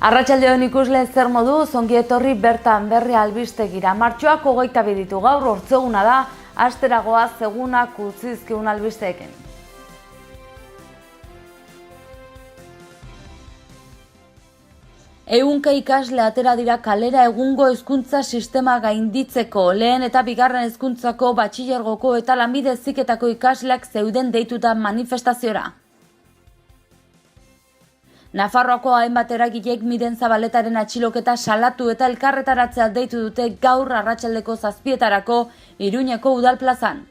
Arratsaldeon ikusle zer moduz, ongi etorri bertan berri albistegira. Martxoak 22 ditu gaur, ortzeguna da, asteragoaz egunak utzizkigun albisteekin. Ehunka ikasle atera dira kalera egungo hezkuntza sistema gainditzeko. Lehen eta bigarren hezkuntzako, batxilergoko eta lanbide heziketako ikasleak zeuden deituta manifestaziora. Nafarroako hainbat eragilek Miren Zabaletaren atxiloketa salatu eta elkarretaratzea deitu dute gaur arratsaldeko 7:00 Iruñeko udalplazan.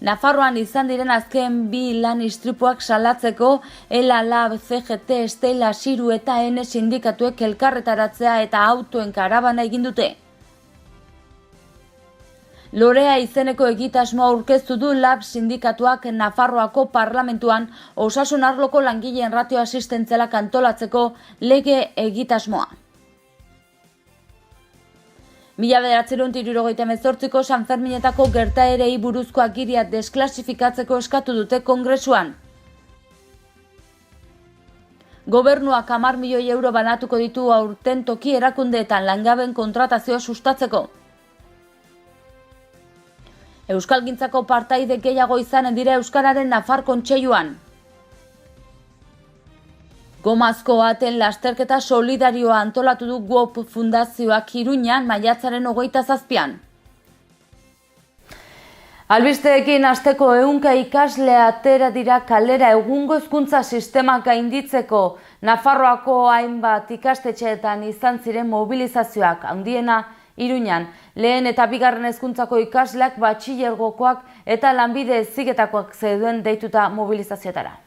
Nafarroan izan diren azken bi lan istripuak salatzeko ELA, LAB, CGT, Estela, Siru eta N sindikatuek elkarretaratzea eta autoen karabana egin dute. Lorea izeneko egitasmoa aurkeztu du LAB sindikatuak Nafarroako parlamentuan osasun arloko langileen ratio asistentzialak antolatzeko lege egitasmoa. 1978ko Sanferminetako gertaerei buruzko agiria desklasifikatzeko eskatu dute Kongresuan. Gobernuak 10 milioi euro banatuko ditu aurten toki erakundeetan langabeen kontratazioa sustatzeko. Euskalgintzako partaide gehiago izanen dira Euskararen Nafar Kontseiluan. Gomazko aten lasterketa solidarioa antolatu du GOP Fundazioak Iruñan maiatzaren 27. Albisteekin hasteko ehunka ikasle atera dira kalera egungo hezkuntza sistema gainditzeko. Nafarroako hainbat ikastetxeetan izan ziren mobilizazioak, handiena Iruñan, lehen eta bigarren hezkuntzako ikasleak, batxilergokoak eta lanbide heziketakoak zeuden deituta mobilizazioetara.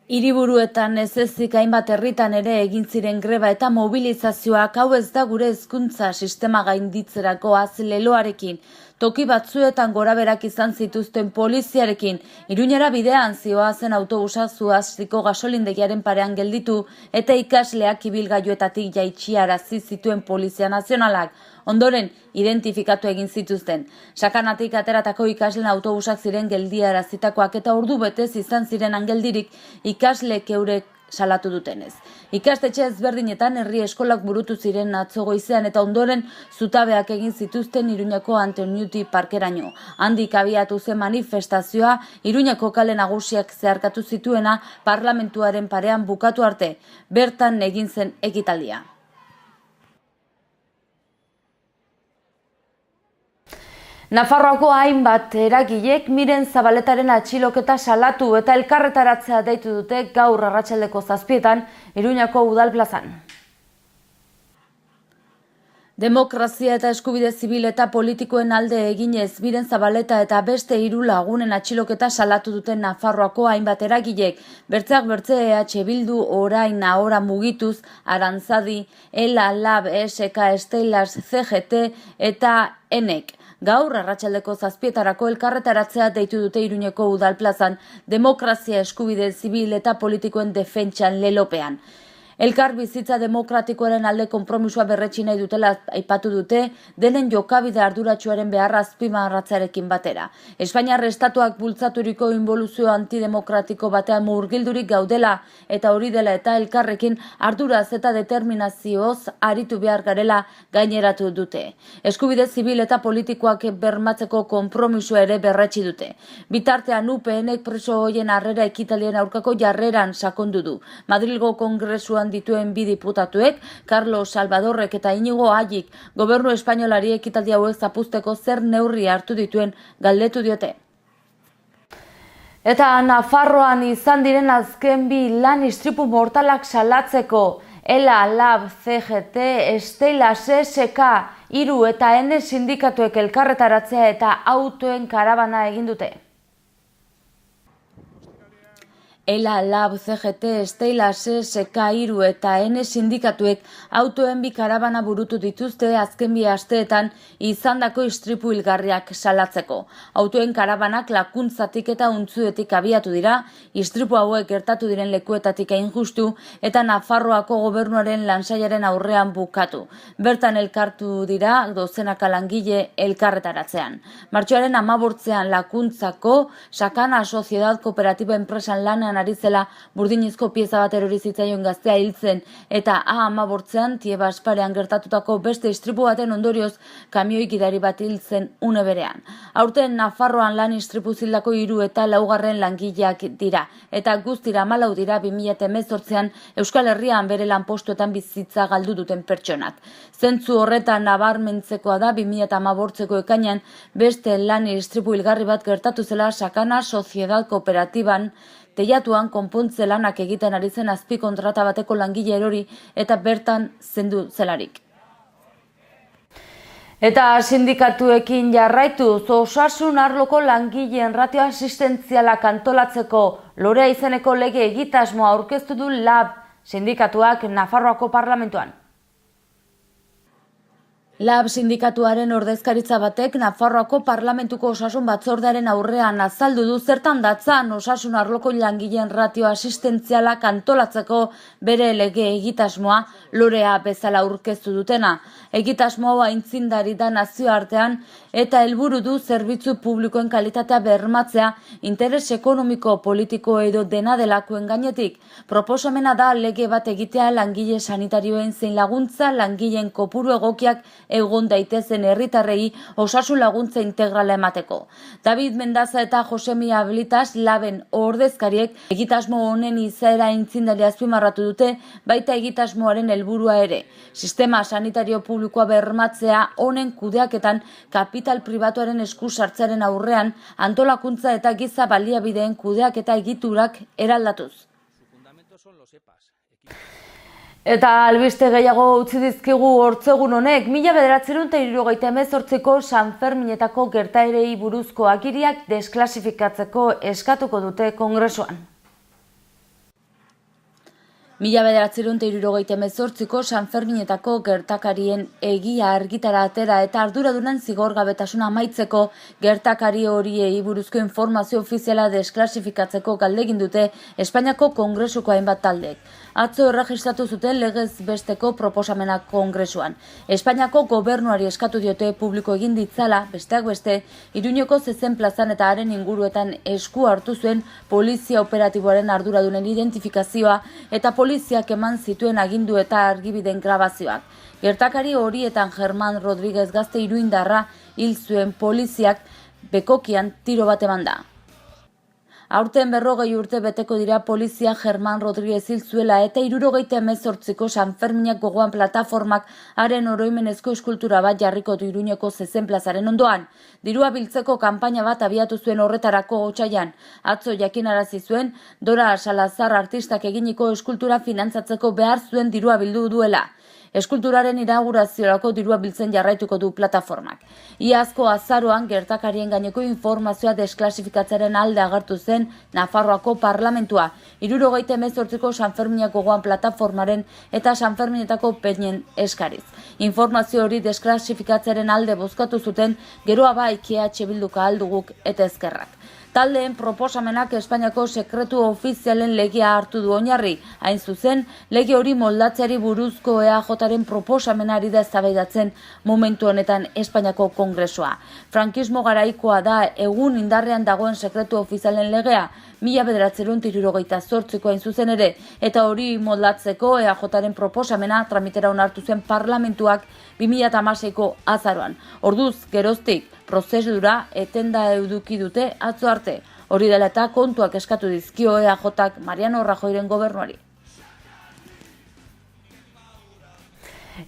Hiriburuetan ez ezik hainbat herritan ere egin ziren greba eta mobilizazioak. Hau ez da gure hezkuntza sistema gainditzerako leloarekin. Toki batzuetan goraberak izan zituzten poliziarekin. Iruñera bidean zihoazen autobusa Zuhastiko gasolindegiaren parean gelditu eta ikasleak ibilgailuetatik jaitxiarazi zituen Polizia Nazionalak. Ondoren, identifikatu egin zituzten. Sakanatik ateratako ikasleen autobusak ziren geldiarazitakoak eta ordu betez izan ziren geldirik ikasleek eurek salatu dutenez. Ikastetxe ezberdinetan herri eskolak burutu ziren atzo goizean eta ondoren zutabeak egin zituzten Iruñako Antoniuti parkeraino. Handik abiatu zen manifestazioa Iruñako kale nagusiak zeharkatu zituena parlamentuaren parean bukatu arte. Bertan egin zen ekitaldia. Nafarroako hainbat eragilek Miren Zabaletaren atxiloketa salatu eta elkarretaratzea deitu dute gaur arratsaldeko 7:00 Iruñako udalplazan. Demokrazia eta eskubide zibil eta politikoen alde eginez Miren Zabaleta eta beste 3 lagunen atxiloketa salatu duten Nafarroako hainbat eragilek. Bertzeak bertze EH Bildu, orain ahora mugituz, Arantzadi, ELA, LAB, ESK, Estelas, CGT eta ENEK. Gaur arratsaldeko 7:00 elkarretaratzea deitu dute Iruñeko udalplazan demokrazia, eskubide zibil eta politikoen defentsan lelopean. Elkar bizitza demokratikoaren alde konpromisua berretsi nahi dutela aipatu dute, denen jokabide arduratsuaren beharra azpimarratzearekin batera. Espainiar estatuak bultzaturiko inboluzio antidemokratiko batean murgildurik gaudela eta hori dela eta elkarrekin arduraz eta determinazioz aritu behar garela gaineratu dute. Eskubide zibil eta politikoak bermatzeko konpromisua ere berretsi dute. Bitartean UPNek preso hoien harrera ekitalien aurkako jarreran sakondu du. Madrilgo Kongresuan dituen bi diputatuek, Carlos Salvadorrek eta Inigo Ayik, gobernu espainolari ekitaldi hauek zapuzteko zer neurri hartu dituen galdetu diote. Eta Nafarroan izan diren azken bi lan istripu mortalak salatzeko ELA, LAB, CGT, Estelas, ESK, Iru eta N sindikatuek elkarretaratzea eta autoen karabana egin dute. ELA, LAB, CGT, Estelas, ESK, Iru eta N sindikatuek autoen bi karabana burutu dituzte azken bi asteetan izandako istripu hilgarriak salatzeko. Autoen karabanak lakuntzatik eta untzuetik abiatu dira, istripu hauek gertatu diren lekuetatik hain justu eta Nafarroako gobernuaren lansaiaren aurrean bukatu. Bertan elkartu dira dozenaka langile elkarretaratzean. Martxoaren 15 lakuntzako Sakana Sociedad Kooperatiba enpresan lanean lanean ari zela burdinezko pieza bat erori zitzaion gaztea hiltzen eta A15an Tieba Asparean gertatutako beste istripu baten ondorioz kamioi gidari bat hiltzen une berean. Aurten Nafarroan lan istripu zildako 3 eta 4 langileak dira eta guztira 14 dira 2018an Euskal Herrian bere lanpostuetan bizitza galdu duten pertsonak. Zentzu horretan nabarmentzekoa da 2018ko ekainean beste lan istripu hilgarri bat gertatu zela Sakana Sociedad Kooperatiban teilatuan konpontze lanak egiten ari zen azpikontrata bateko langile erori eta bertan zendu zelarik. Eta sindikatuekin jarraituz, osasun arloko langileen ratio asistentzialak antolatzeko Lorea izeneko lege egitasmoa aurkeztu du LAB sindikatuak Nafarroako parlamentuan. LAB sindikatuaren ordezkaritza batek Nafarroako parlamentuko osasun batzordearen aurrean azaldu du zertan datzan osasun arloko langileen ratio asistentzialak antolatzeko bere lege egitasmoa Lorea bezala aurkeztu dutena. Egitasmo aintzindari da nazioartean eta helburu du zerbitzu publikoen kalitatea bermatzea interes ekonomiko, politiko edo dena delakoen gainetik. Proposamena da lege bat egitea langile sanitarioen zein laguntza langileen kopuru egokiak egon daitezen herritarrei osasun laguntza integrala emateko. David Mendaza eta Josemi Habilitas LABen ordezkariek egitasmo honen izaera aintzindari azpimarratu dute, baita egitasmoaren helburua ere. Sistema sanitario publikoa bermatzea honen kudeaketan kapital pribatuaren esku sartzearen aurrean antolakuntza eta giza baliabideen kudeaketa egiturak eraldatuz. Eta albiste gehiago utzi dizkigu hortzegun honek, 1978ko Sanferminetako gertaerei buruzko agiriak desklasifikatzeko eskatuko dute Kongresuan. 1978ko Sanferminetako gertakarien egia argitara atera eta arduradunen zigorgabetasuna amaitzeko gertakari horiei buruzko informazio ofiziala desklasifikatzeko galdegin dute Espainiako Kongresuko hainbat taldek. Atzo erregistratu zuten legez besteko proposamena Kongresuan. Espainiako gobernuari eskatu diote publiko egin ditzala, besteak beste, Iruñeko zezen plazan eta haren inguruetan esku hartu zuen polizia operatiboaren arduradunen identifikazioa eta poliziak eman zituen agindu eta argibiden grabazioak. Gertakari horietan Germán Rodríguez gazte iruindarra hil zuen poliziak bekokian tiro bat eman da. Aurten 40 urte beteko dira polizia Germán Rodríguez hil zuela eta 78ko Sanferminak gogoan plataformak haren oroimenezko eskultura bat jarriko du Iruñeko zezen plazaren ondoan. Dirua biltzeko kanpaina bat abiatu zuen horretarako otsailean. Atzo jakinarazi zuen Dora Salazar artistak eginiko eskultura finantzatzeko behar zuen dirua bildu duela. Eskulturaren inauguraziorako dirua biltzen jarraituko du plataformak. Iazko azaroan gertakarien gaineko informazioa desklasifikatzaren alde agertu zen Nafarroako parlamentua, 78ko Sanferminak gogoan plataformaren eta Sanferminetako peñen eskariz. Informazio hori desklasifikatzaren alde bozkatu zuten geroa bai EH Bilduka alduguk eta ezkerrak. Taldeen proposamenak Espainiako sekretu ofizialen legea hartu du oinarri, hain zuzen, lege hori moldatzeari buruzko EAJaren proposamenari da eztabaidatzen momentu honetan Espainiako Kongresua. Frankismo garaikoa da egun indarrean dagoen sekretu ofizialen legea, 1978ko hain zuzen ere, eta hori moldatzeko EAJaren proposamena tramitera onartu zen parlamentuak 2016ko azaroan. Orduz, geroztik, prozedura etenda eduki dute atzo arte. Hori dela eta kontuak eskatu dizkio EAJak Mariano Rajoyren gobernuari.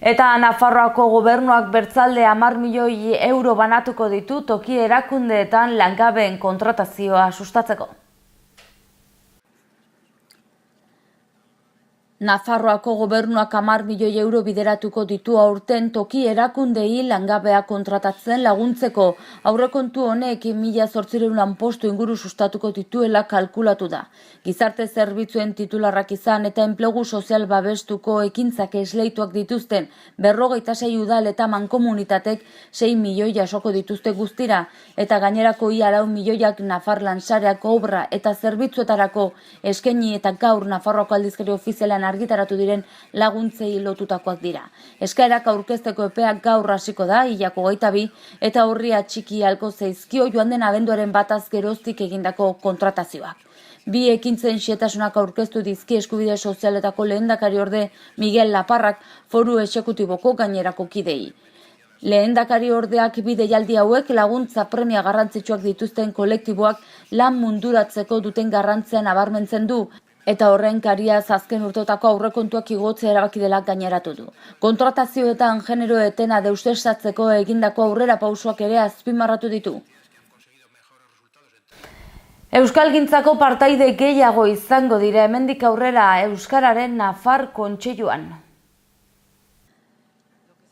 Eta Nafarroako gobernuak bertzalde 10 milioi euro banatuko ditu toki erakundeetan langabeen kontratazioa sustatzeko. Nafarroako gobernuak 10 milioi euro bideratuko ditu aurten toki erakundei langabea kontratatzen laguntzeko. Aurrekontu honek 1800 lanpostu inguru sustatuko dituela kalkulatu da. Gizarte zerbitzuen titularrak izan eta enplegu sozial babestuko ekintzak esleituak dituzten 56 udal eta mankomunitatek 6 milioi jasoko dituzte guztira eta gainerako ia 4 milioiak Nafarlan sareak obra eta zerbitzuetarako eskaini eta gaur Nafarroako aldizkari ofizialean argitaratu diren laguntzei lotutakoak dira. Eskaerak aurkezteko epeak gaur hasiko da, hilako 22, eta horria txiki halko zaizkio joan den abenduaren 1 geroztik egindako kontratazioak. Bi ekintzen xehetasunak aurkeztu dizki eskubide sozialetako lehendakariorde Miguel Laparrak foru exekutiboko gainerako kidei. Lehendakariordeak bi deialdi hauek laguntza premia garrantzitsuak dituzten kolektiboak lan munduratzeko duten garrantzia nabarmentzen du, eta horren kariaz azken urteotako aurrekontuak igotzea erabaki dela gaineratu du. Kontratazioetan genero etena deuseztatzeko egindako aurrera pausoak ere azpimarratu ditu. Euskalgintzako partaide gehiago izango dira hemendik aurrera Euskararen Nafar Kontseiluan.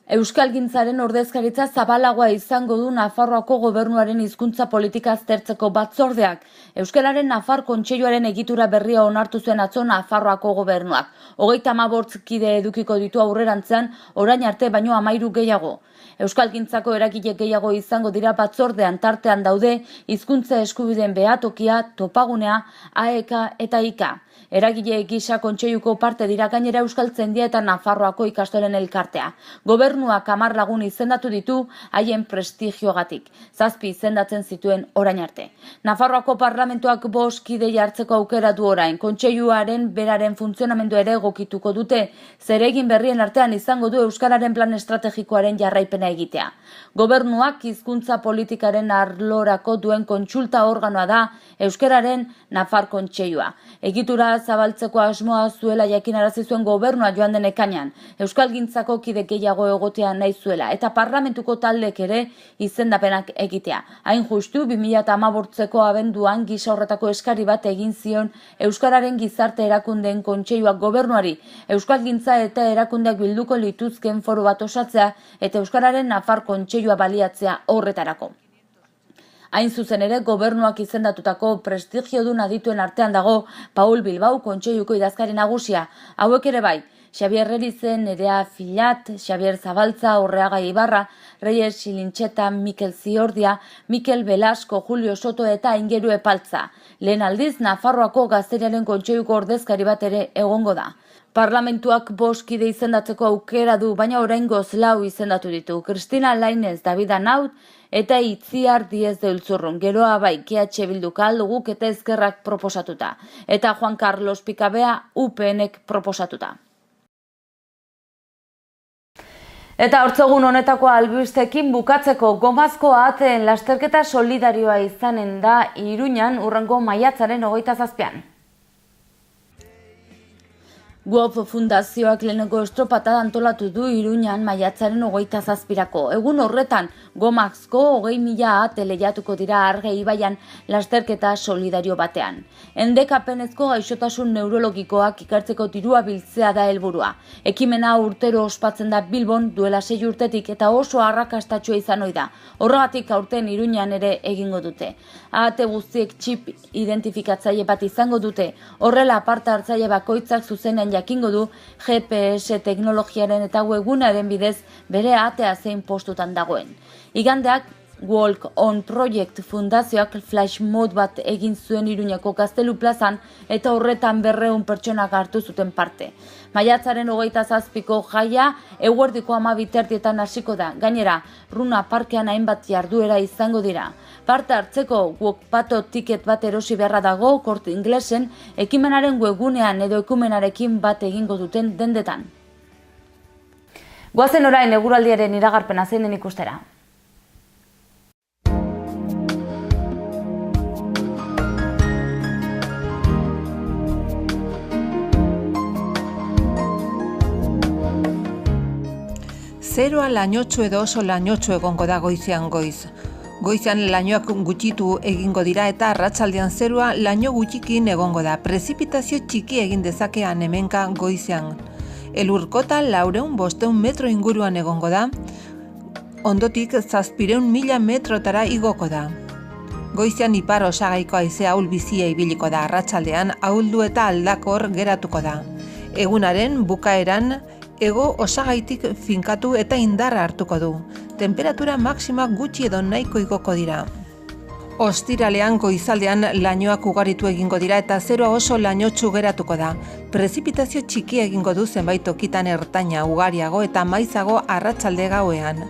Euskalgintzaren ordezkaritza zabalagoa izango du Nafarroako gobernuaren hizkuntza politika aztertzeko batzordeak. Euskararen Nafar Kontseiluaren egitura berria onartu zuen atzo Nafarroako gobernuak. 35 kide edukiko ditu aurrerantzean, orain arte baino 13 gehiago. Euskalgintzako eragile gehiago izango dira batzordean, tartean daude hizkuntza eskubideen behatokia, topagunea, AEK eta IKA. Eragile gisa kontseiluko parte dira gainera Euskaltzaindia eta Nafarroako ikastolen elkartea. Gobernuak 10 lagun izendatu ditu haien prestigiogatik. 7 izendatzen zituen orain arte. Nafarroako parlamentuak 5 kide jartzeko aukera du orain. Kontseiluaren beraren funtzionamendu ere egokituko dute. Zeregin berrien artean izango du Euskararen plan estrategikoaren jarraipena egitea. Gobernuak hizkuntza politikaren arlorako duen kontsulta organoa da Euskararen Nafar Kontseilua. Egitura zabaltzeko asmoa zuela jakinarazi zuen gobernua joan den ekainean. Euskalgintzako kide gehiago egotea nahi zuela eta parlamentuko taldeek ere izendapenak egitea. Hain justu 2015ko abenduan gisa horretako eskari bat egin zion Euskararen gizarte erakundeen kontseiluak gobernuari. Euskalgintza eta erakundeak bilduko lituzken foru bat osatzea eta Euskararen Nafar Kontseilua baliatzea horretarako. Hain zuzen ere, gobernuak izendatutako prestigiodun adituen artean dago Paul Bilbao kontseiluko idazkari nagusia. Hauek ere bai, Xabier Erizen, Nerea Filat, Xabier Zabaltza, Orreaga Ibarra, Reyes Silintxeta, Mikel Ziordia, Mikel Velasco, Julio Soto eta Ingeru Epaltza. Lehen aldiz, Nafarroako gazteriaren kontseiluko ordezkari bat ere egongo da. Parlamentuak 5 kide izendatzeko aukera du, baina oraingoz 4 izendatu ditu. Cristina Lainez, David Anaut eta Itziar Diez de Ultzurrun. Geroa bai, GH Bilduk Guk eta Ezkerrak proposatuta. Eta Juan Carlos Pikabea UPNek proposatuta. Eta hortzogun honetako albistekin bukatzeko gomazko ahateen lasterketa solidarioa izanen da Iruñan hurrengo maiatzaren 27an. Guop Fundazioak lehenengo estropatada antolatu du Iruñan maiatzaren 27ako. Egun horretan, gomazko 20.000 ahate lehiatuko dira Arge ibaian lasterketa solidario batean. Endekapenezko gaixotasun neurologikoak ikertzeko dirua biltzea da helburua. Ekimena urtero ospatzen da Bilbon duela 6 urtetik eta oso arrakastatsua izan ohi da. Horregatik aurten Iruñan ere egingo dute. Ahate guztiek txip identifikatzaile bat izango dute. Horrela parte hartzaile bakoitzak zuzenean jakingo du GPS teknologiaren eta webgunaren bidez bere ahatea zein postutan dagoen. Igandeak Walk on Project Fundazioak flash mod bat egin zuen Iruñako Gaztelu plazan eta horretan 200 pertsonak hartu zuten parte. Maiatzaren 27ko jaia eguerdiko 12:30 hasiko da. Gainera, Runa Parkean hainbat jarduera izango dira. Parte hartzeko Walkpato tiket bat erosi beharra dago Corte Inglesen ekimenaren webgunean edo ekumenarekin bat egingo duten dendetan. Goazen orain eguraldiaren iragarpena zein den ikustera. Zeroa lainotsu edo oso lainotsu egongo da goizean goiz. Goizean lainoak gutxitu egingo dira eta arratsaldean zerua laino gutxikin egongo da. Prezipitazio txiki egin dezakean hemenka goizean. Elurkota 400-500 metro inguruan egongo da. Ondotik 700.000 metrotara igoko da. Goizean ipar osagaiko haizea ahul bizia ibiliko da. Arratsaldean ahuldu eta aldakor geratuko da. Egunaren bukaeran hego osagaitik finkatu eta indarra hartuko du. Temperatura maksima gutxi edo nahiko igoko dira. Ostiralean goizaldean lainoak ugaritu egingo dira eta zeroa oso lainotsu geratuko da. Prezipitazio txiki egingo du zenbait tokitan ertaina ugariago eta maizago arratsalde gauean.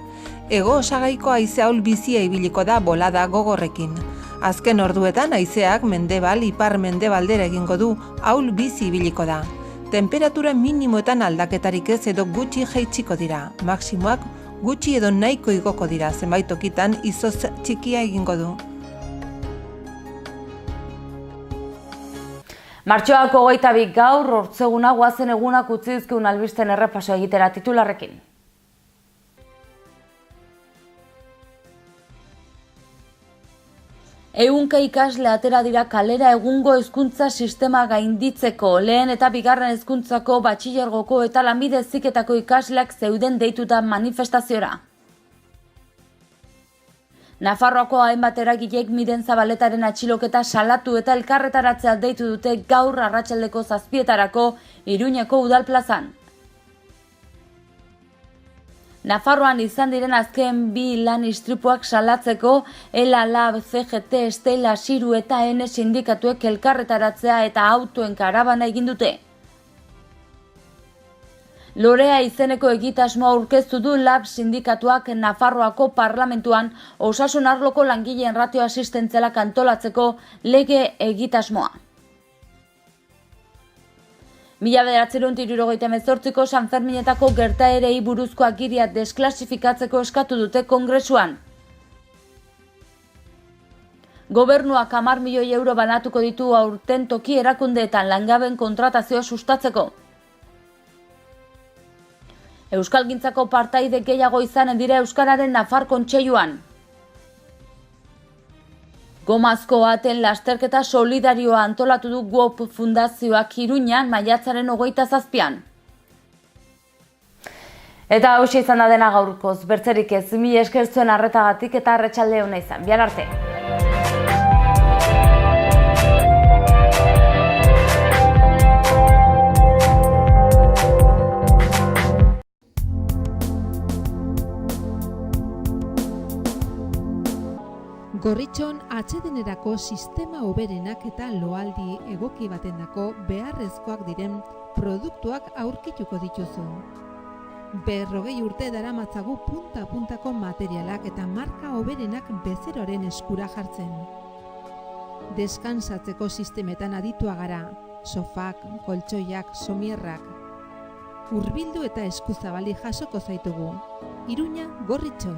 Hego osagaiko haize ahul bizia ibiliko da bolada gogorrekin. Azken orduetan haizeak mendebal ipar-mendebaldera egingo du, ahul bizi ibiliko da. Temperatura minimoetan aldaketarik ez edo gutxi jaitsiko dira. Maximoak gutxi edo nahiko igoko dira, zenbait tokitan izotz txikia egingo du. Martxoak 22 gaur, ortzeguna goazen egunak utzi dizkigun albisten errepaso egitera titularrekin. Ehunka ikasle atera dira kalera egungo hezkuntza sistema gainditzeko. Lehen eta bigarren hezkuntzako batxilergoko eta lanbide heziketako ikasleak zeuden deituta manifestaziora. Nafarroako hainbat eragilek Miren Zabaletaren atxiloketa salatu eta elkarretaratzea deitu dute gaur arratsaldeko 7:00 Iruñeko udalplazan. Nafarroan izan diren azken 2 lan istripuak salatzeko ELA, LAB, CGT, Estela, Siru eta N sindikatuek elkarretaratzea eta autoen karabana egin dute. Lorea izeneko egitasmoa aurkeztu du LAB sindikatuak Nafarroako parlamentuan osasun arloko langileen ratio asistentzialak antolatzeko lege egitasmoa. 1978ko Sanferminetako gertaerei buruzko agiria desklasifikatzeko eskatu dute Kongresuan. Gobernuak 10 milioi euro banatuko ditu aurten toki erakundeetan langabeen kontratazioa sustatzeko. Euskalgintzako partaide gehiago izanen dira Euskararen Nafar Kontseiluan. Gomazko aten lasterketa solidarioa antolatu du GOP Fundazioak Iruñan maiatzaren 27an. Eta hauxe izan da dena gaurkoz, bertzerik ez, mila esker zuen arretagatik eta arratsalde ona izan. Bihar arte. Gorritxon atsedenerako sistema hoberenak eta loaldi egoki batendako beharrezkoak diren produktuak aurkituko dituzu. 40 urte daramatzagu punta-puntako materialak eta marka hoberenak bezeroaren eskura jartzen. Deskansatzeko sistemetan aditua gara, sofak, koltsoiak, somierrak. Hurbildu eta eskuzabali jasoko zaitugu. Iruña, Gorritxo.